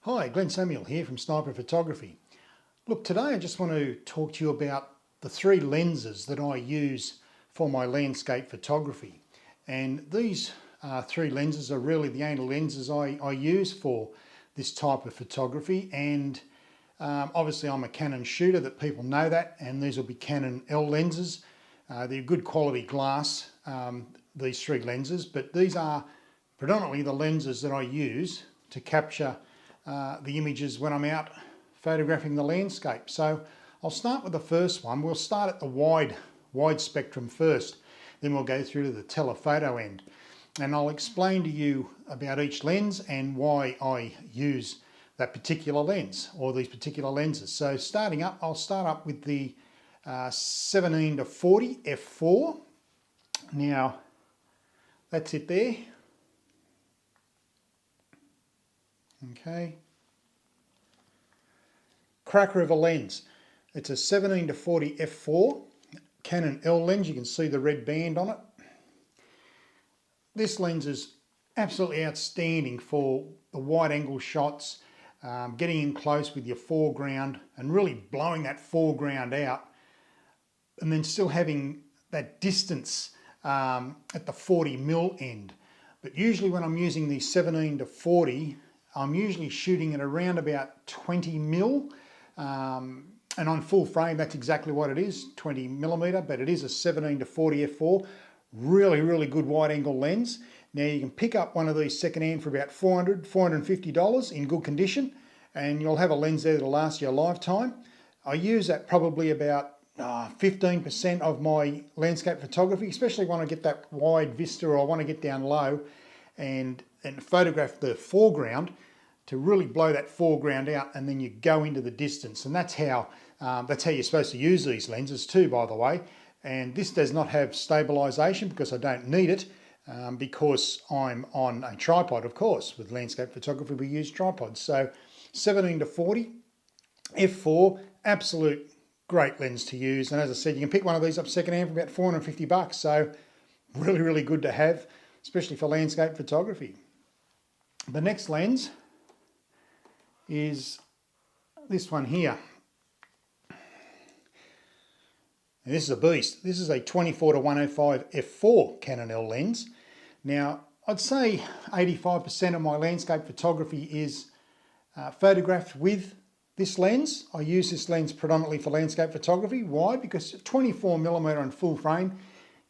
Hi, Glenn Samuel here from Sniper Photography. Look, today I just want to talk to you about the three lenses that I use for my landscape photography. And these three lenses are really the only lenses I use for this type of photography. And obviously I'm a Canon shooter, that people know that, and these will be Canon L lenses. They're good quality glass, these three lenses, but these are predominantly the lenses that I use to capture the images when I'm out photographing the landscape. So I'll start with the first one. We'll start at the wide spectrum first, then we'll go through to the telephoto end. And I'll explain to you about each lens and why I use that particular lens or these particular lenses. So starting up, I'll start up with the 17 to 40 f4. Now that's it there. Okay. Cracker of a lens. It's a 17 to 40 f4 Canon L lens. You can see the red band on it. This lens is absolutely outstanding for the wide angle shots, getting in close with your foreground and really blowing that foreground out, and then still having that distance at the 40mm end. But usually when I'm using the 17 to 40, I'm usually shooting at around about 20mm, and on full frame that's exactly what it is, 20mm, but it is a 17 to 40 f4. Really good wide angle lens. Now you can pick up one of these secondhand for about $400, $450 in good condition, and you'll have a lens there that'll last you a lifetime. I use that probably about 15% of my landscape photography, especially when I get that wide vista or I want to get down low and photograph the foreground, to really blow that foreground out, and then you go into the distance. And that's how you're supposed to use these lenses too, by the way. And this does not have stabilization because I don't need it, because I'm on a tripod, of course. With landscape photography we use tripods. So 17 to 40 f4, absolute great lens to use. And as I said, you can pick one of these up secondhand for about $450. So really good to have, especially for landscape photography. The next lens is this one here. And this is a beast. This is a 24 to 105 f4 Canon L lens. Now, I'd say 85% of my landscape photography is photographed with this lens. I use this lens predominantly for landscape photography. Why? Because 24mm on full frame,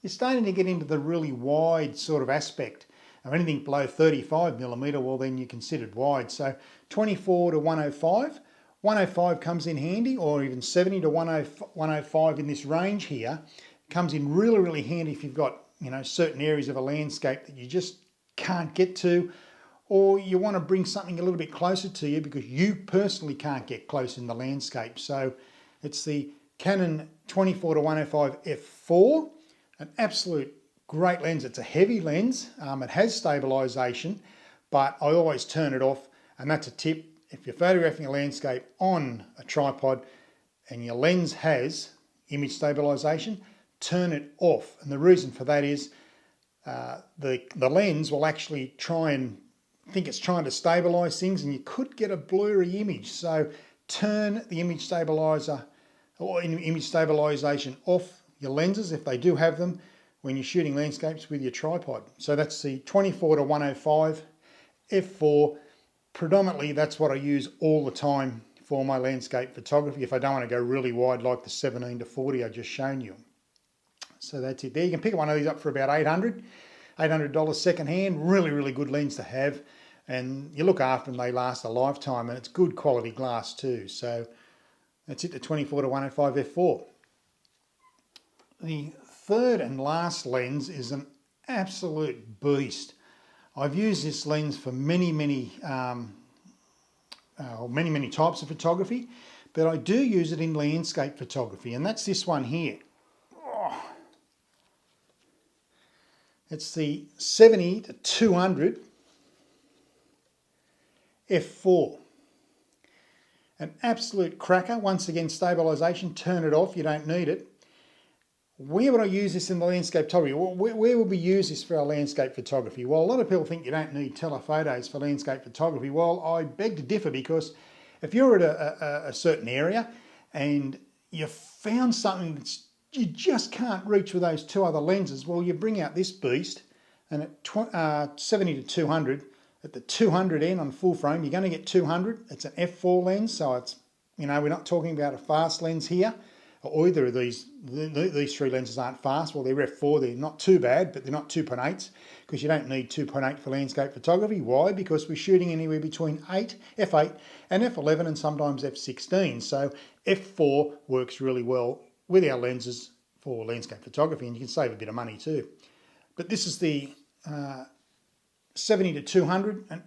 you're starting to get into the really wide sort of aspect. Now, anything below 35mm, well then you're considered wide. So 24 to 105. 105 comes in handy, or even 70 to 105 in this range here comes in really handy if you've got, certain areas of a landscape that you just can't get to, or you want to bring something a little bit closer to you because you personally can't get close in the landscape. So it's the Canon 24 to 105 f4, an absolute great lens. It's a heavy lens. It has stabilization, but I always turn it off, and that's a tip. If you're photographing a landscape on a tripod and your lens has image stabilization, turn it off. And the reason for that is the lens will actually try and think it's trying to stabilize things, and you could get a blurry image. So turn the image stabilizer or image stabilization off your lenses if they do have them when you're shooting landscapes with your tripod. So that's the 24 to 105 f4. Predominantly that's what I use all the time for my landscape photography if I don't want to go really wide like the 17 to 40 I just shown you. So that's it there. You can pick one of these up for about $800 secondhand. Really good lens to have, and you look after them, they last a lifetime, and it's good quality glass too. So that's it, the 24 to 105 f4. The third and last lens is an absolute beast. I've used this lens for many types of photography, but I do use it in landscape photography, and that's this one here. Oh. It's the 70 to 200 f4. An absolute cracker. Once again, stabilization, turn it off, you don't need it. Where would I use this in the landscape photography? Where would we use this for our landscape photography? Well, a lot of people think you don't need telephotos for landscape photography. Well, I beg to differ, because if you're at a certain area and you found something that you just can't reach with those two other lenses, well, you bring out this beast, and at 70 to 200, at the 200 end on full frame, you're going to get 200. It's an f4 lens, so it's, you know, we're not talking about a fast lens here. Either of these three lenses aren't fast. Well, they're f4, they're not too bad, but they're not 2.8s, because you don't need 2.8 for landscape photography. Why? Because we're shooting anywhere between f8 and f11 and sometimes f16. So f4 works really well with our lenses for landscape photography, and you can save a bit of money too. But this is the 70 to 200, an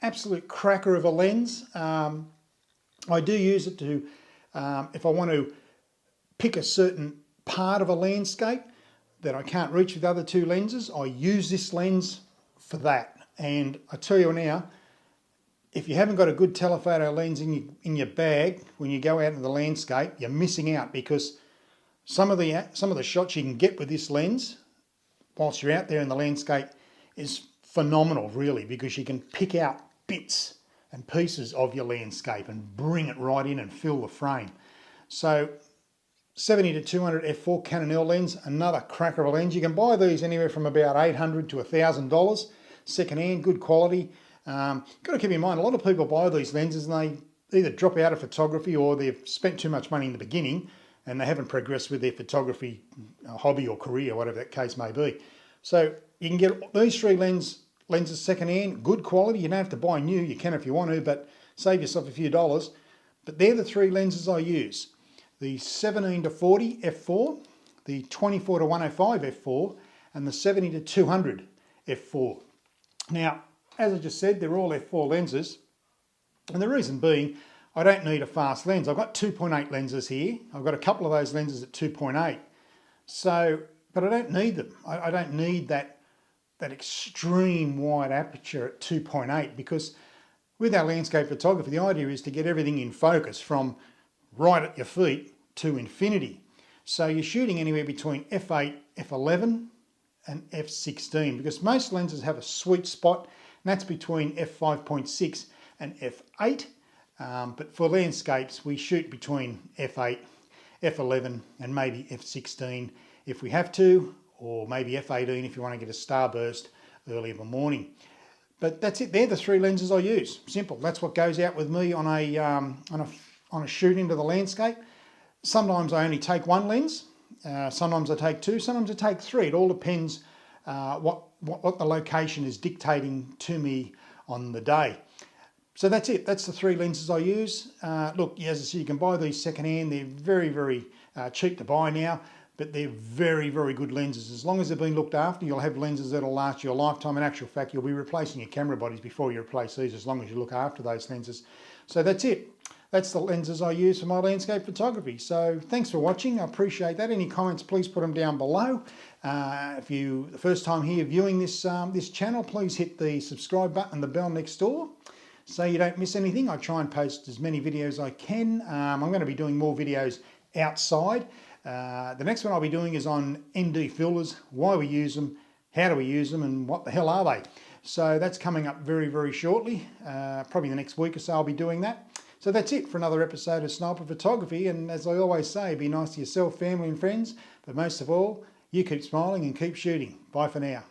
absolute cracker of a lens. I do use it to, if I want to pick a certain part of a landscape that I can't reach with the other two lenses, I use this lens for that. And I tell you now, if you haven't got a good telephoto lens in your bag when you go out into the landscape, you're missing out, because some of the shots you can get with this lens whilst you're out there in the landscape is phenomenal, really, because you can pick out bits and pieces of your landscape and bring it right in and fill the frame. So 70 to 200 f4 Canon L lens, another cracker of a lens. You can buy these anywhere from about $800 to $1,000, second-hand, good quality. Got to keep in mind, a lot of people buy these lenses and they either drop out of photography, or they've spent too much money in the beginning and they haven't progressed with their photography hobby or career, whatever that case may be. So you can get these three lenses second-hand, good quality. You don't have to buy new. You can if you want to, but save yourself a few dollars. But they're the three lenses I use. The 17 to 40 f4, the 24 to 105 f4, and the 70 to 200 f4. Now, as I just said, they're all f4 lenses, and the reason being, I don't need a fast lens. I've got 2.8 lenses here. I've got a couple of those lenses at 2.8. So, but I don't need them. I don't need that extreme wide aperture at 2.8, because with our landscape photography, the idea is to get everything in focus from right at your feet to infinity. So you're shooting anywhere between f8, f11 and f16, because most lenses have a sweet spot, and that's between f5.6 and f8. But for landscapes, we shoot between f8, f11 and maybe f16 if we have to, or maybe f18 if you want to get a starburst early in the morning. But that's it. They're the three lenses I use. Simple. That's what goes out with me on a shoot into the landscape. Sometimes I only take one lens. Sometimes I take two. Sometimes I take three. It all depends what the location is dictating to me on the day. So that's it. That's the three lenses I use. Look, as I said, you can buy these secondhand. They're very, very cheap to buy now, but they're very, very good lenses. As long as they've been looked after, you'll have lenses that'll last you a lifetime. In actual fact, you'll be replacing your camera bodies before you replace these, as long as you look after those lenses. So that's it. That's the lenses I use for my landscape photography. So thanks for watching. I appreciate that. Any comments, please put them down below. If you the first time here viewing this channel, please hit the subscribe button and the bell next door, so you don't miss anything. I try and post as many videos as I can. I'm going to be doing more videos outside. The next one I'll be doing is on ND filters, why we use them, how do we use them, and what the hell are they? So that's coming up very, very shortly. Probably the next week or so I'll be doing that. So that's it for another episode of Sniper Photography. And as I always say, be nice to yourself, family and friends. But most of all, you keep smiling and keep shooting. Bye for now.